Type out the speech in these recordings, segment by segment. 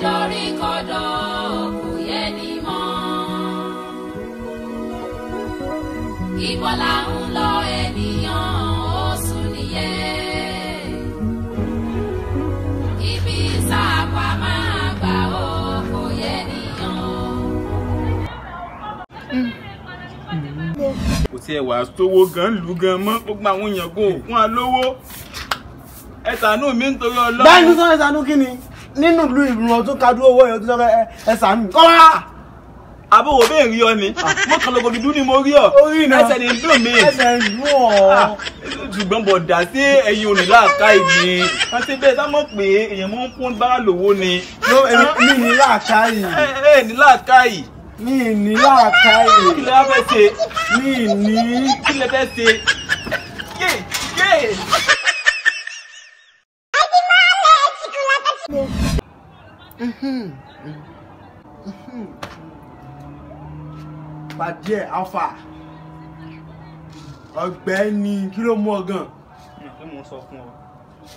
dorí kodò kò yé ni mọ́. Ibo là ń lọ ènìyàn ó sùn nìyẹn. Ibi sáàpà máa gbà ó kò yé nìyàn. Kò tiẹ̀ wà sówó gan lù gan mọ́ gbogbo àwọn èèyàn kò fún wa lówó. Ẹ ṣàánú mi nítorí Ọlọ́run. Báyìí ní sọ ẹ ṣàánú kí ni? Nínú ìlú ìrùn tó kájú owó yẹn tó sọ ẹ ṣàánú. Kọ́lá! Àbúrò bẹ́ẹ̀ rí ọ ni. Mo kàn lọ́gọ̀ dúdú ni mo rí ọ. Orí iná. Ẹsẹ̀ ni ń dùn mí. Ẹsẹ̀ ń dùn ọ́. Ṣùgbọ́n bọ̀dà sí ẹ̀yin onílàáká ìní. Wọ́n ti bẹ́ẹ̀ sá mọ̀ pé èèyàn máa ń fún bára lówó ni. Mi ní làákàyè. Ẹ ní làákàyè. Mi ní làákàyè. Kí lẹ wá fẹ́ ṣe? Mi ní. Kí lẹ fẹ́ ṣe? Yé! Pàdé alfa. Ọ̀gbẹ́ni kí ló mú ọ gan? Kí mo sọ fún ọ?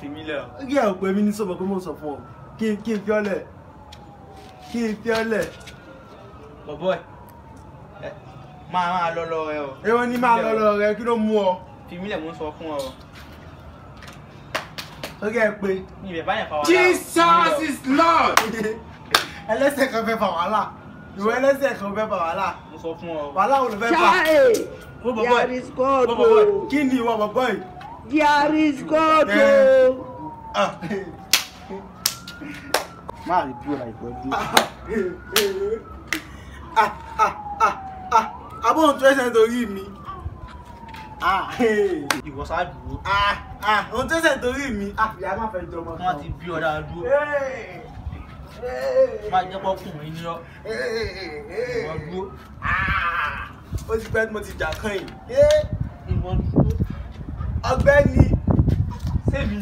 Fi mí lẹ̀. Kí ẹ ò pè mí ní sọ̀bọ̀ pé mo sọ fún ọ. Kí n fi ọ́ lẹ̀. Kí n fi ọ́ lẹ̀. Bọ̀bọ̀ ẹ̀ máa lọ lọ ẹ o. Èwo ni máa lọ lọ rẹ kí ló mú ọ? Fi mí lẹ̀ mo sọ fún ọ. Ó kẹ́ ẹ pé. Ní ibẹ̀ báyẹn fa wàhálà. Jesus is Lord. Ẹlẹ́sẹ̀ kan fẹ́ fa wàhálà. Ìwọ ẹlẹ́sẹ̀ kan fẹ́ fa wàhálà. Mo sọ fún ọ. Wàhálà wo ló fẹ́ fà? There is God. Kí ni ìwọ bọ̀bọ̀ yìí? There is God. Máa rí bí ọ̀la ìgbọ́dún. Abóhùn tó ẹsẹ̀ nítorí mi. Ìwọ ṣáàdúró. Ohun tó ẹsẹ̀ nítorí mi. Ìyá máa fẹ́ jọmọ. Wọ́n ti bí ọ̀dà dúró. Máa jẹ́ pọ́kùnrin ní ọ́. Ìwọ dúró. Ó ti pẹ́ tí mo ti jà kàn yìí. Ìwọ dúró. Ọ̀gbẹ́ni. Sẹ́mi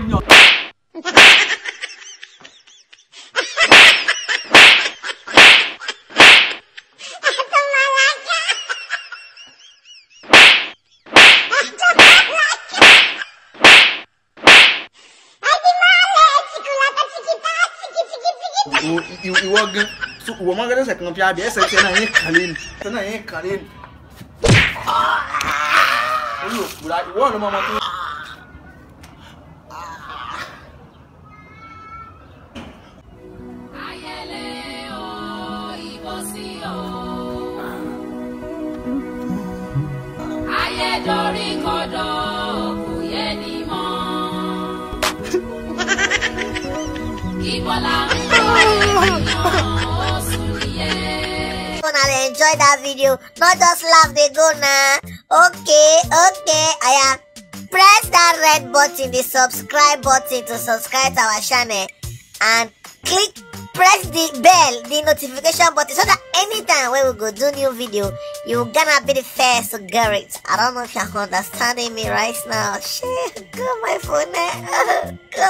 ni ọ̀. Ìwọ gan ìwọ máa ń gẹ́gẹ́ kan fi abẹ́ ẹsẹ̀ tí ẹ náà yín kàlẹ́ ni tí ẹ náà yín kàlẹ́ ni. Orí òkúra ìwọ ọ̀nà ọmọ tó. Ayẹlẹ o, ìbò sí o. Ayé dorí kodò kò yé ni mọ́. Ibo là ń lọ ènìyàn ó sùn nìyẹn. Una dey enjoy that video, not just laugh dey go na. Okay, aya, press that red button, the subscribe button to subscribe to our channel, and press the bell, the notification button, so that anytime when we go do new video, you're gonna be the first to get it. I don't know if you're understanding me right now. Shit, go my phone. Go.